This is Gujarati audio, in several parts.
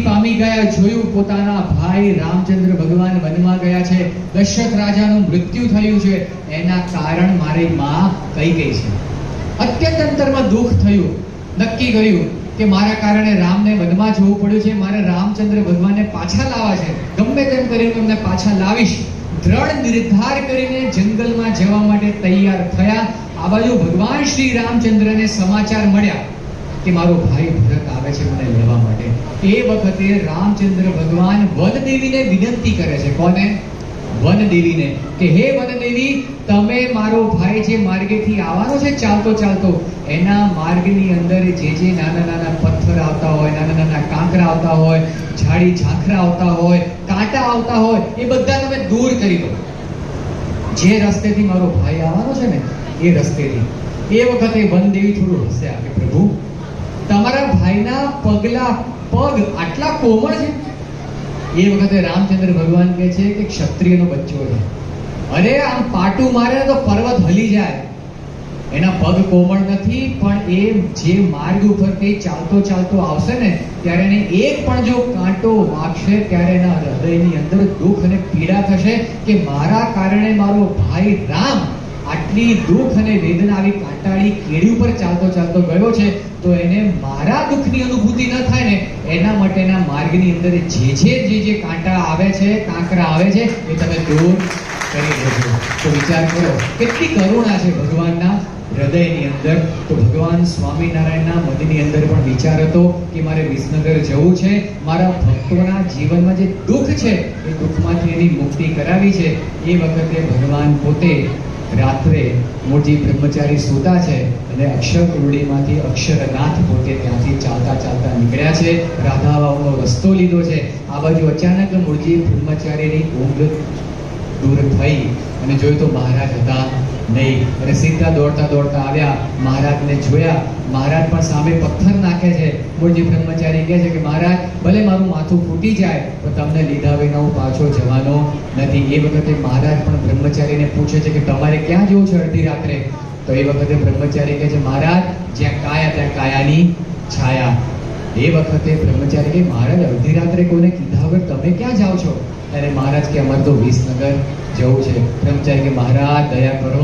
પામી ગયા, જોયું પોતાના ભાઈ રામચંદ્ર ભગવાન વનમાં ગયા છે, દશરથ રાજાનું મૃત્યુ થયું છે, એના કારણ મારી માં કૈકેયી છે. અત્યંત અંતરમાં દુઃખ થયું, નક્કી કર્યું કે મારા કારણે રામને વનમાં જવું પડ્યું છે, મારે રામચંદ્ર ભગવાનને પાછા લાવવા છે, ગમે તેમ કરીને એમને પાછા લાવીશ. દ્રઢ નિર્ધાર કરીને જંગલમાં જવા માટે તૈયાર થયા. આ બાજુ ભગવાન શ્રી રામચંદ્રને સમાચાર મળ્યા કે મારો ભાઈ ભરત આવે છે મને લેવા માટે. એ વખતે રામચંદ્ર ભગવાન વનદેવીને વિનંતી કરે છે. કોને? વનદેવીને, કે હે વનદેવી, તમે મારો ભાઈ જે માર્ગેથી આવવાનો છે ચાલતો ચાલતો, એના માર્ગની અંદર જે નાના નાના પથ્થર આવતા હોય, નાના નાના કાંકરા આવતા હોય, ઝાડી ઝાંખરા આવતા હોય, કાંટા આવતા હોય, એ બધા તમે દૂર કરી દો. જે રસ્તેથી મારો ભાઈ આવવાનો છે ને એ રસ્તેથી. એ વખતે વનદેવી થોડું હસ્યા કે પ્રભુ, તમારા ભાઈના પગ આટલા કોમળ છે. એ વખતે રામચંદ્ર ભગવાન કહે છે કે ક્ષત્રિયનો બચ્ચો છે, અરે આમ પાટું મારે તો પર્વત હલી જાય. એના પગ કોમળ નથી, પણ એ જે માર્ગ ઉપરથી ચાલતો ચાલતો આવશે ને ત્યારે એને એક પણ જો કાંટો વાગશે ત્યારે એના હૃદયની અંદર દુઃખ અને પીડા થશે કે મારા કારણે મારો ભાઈ રામ આટલી દુઃખ અને વેદના આવી કાંટાળી કેડી ઉપર ચાલતો ચાલતો ગયો છે, તો એને મારા દુઃખની અનુભૂતિ ન થાય ને એના માટેના માર્ગની અંદર જે કાંટા આવે છે, કાંકરા આવે છે, એ તમે દૂર કરી દેજો. તો વિચાર કરો કેટલી કરુણા છે ભગવાનના હૃદયની અંદર. તો ભગવાન સ્વામિનારાયણના મનની અંદર પણ વિચાર હતો કે મારે વિસનગર જવું છે, મારા ભક્તોના જીવનમાં જે દુઃખ છે એ દુઃખમાંથી એની મુક્તિ કરાવી છે. એ વખતે ભગવાન પોતે રાત્રે મૂળજી બ્રહ્મચારી સૂતા છે અને અક્ષરકુંડીમાંથી અક્ષરનાથ પોતે ત્યાંથી ચાલતા ચાલતા નીકળ્યા છે, રાધાવાવનો રસ્તો લીધો છે. આ બાજુ અચાનક મૂળજી બ્રહ્મચારીની ઊંઘ દૂર થઈ અને જોયું તો મહારાજ હતા નહીં, અને સીધા દોડતા દોડતા આવ્યા, મહારાજને જોયા. મહારાજ પણ સામે પથ્થર નાખે છે. મૂળજી બ્રહ્મચારી કહે છે કે મહારાજ, ભલે મારું માથું ફૂટી જાય પણ તમને લીધા વિના હું પાછો જવાનો નથી. એ વખતે મહારાજ પણ બ્રહ્મચારીને પૂછે છે કે તમારે ક્યાં જવું છે અડધી રાત્રે? તો એ વખતે બ્રહ્મચારી કહે છે મહારાજ, જ્યાં કાયા ત્યાં કાયાની છાયા. એ વખતે બ્રહ્મચારી કહે મહારાજ, અડધી રાત્રે કોઈને કીધા વગર તમે ક્યાં જાઓ છો? અને મહારાજ કે અમારે તો વિસનગર જવું છે. બ્રહ્મચારી કે મહારાજ દયા કરો,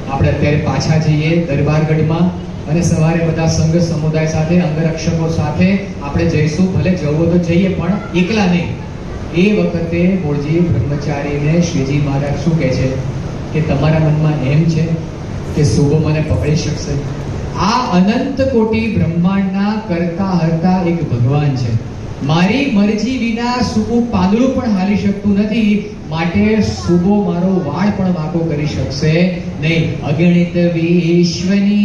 આપણે અત્યારે પાછા જઈએ દરબારગઢમાં અને સવારે બધા સંઘ સમુદાય સાથે, અંગરક્ષકો સાથે આપણે જઈશું. ભલે જવું તો જઈએ પણ એકલા નહીં. એ વખતે મૂળજી બ્રહ્મચારીને શ્રીજી મહારાજ શું કહે છે કે તમારા મનમાં એમ છે કે શુભો મને પકડી શકશે? આ અનંત કોટી બ્રહ્માંડના કરતા હરતા એક ભગવાન છે. મારી મરજી વિના સુબું પાંદડું પણ હાલી શકતું નથી, માટે સુબો મારો વાળ પણ વાંકો કરી શકશે નહીં. અગણિત વિશ્વની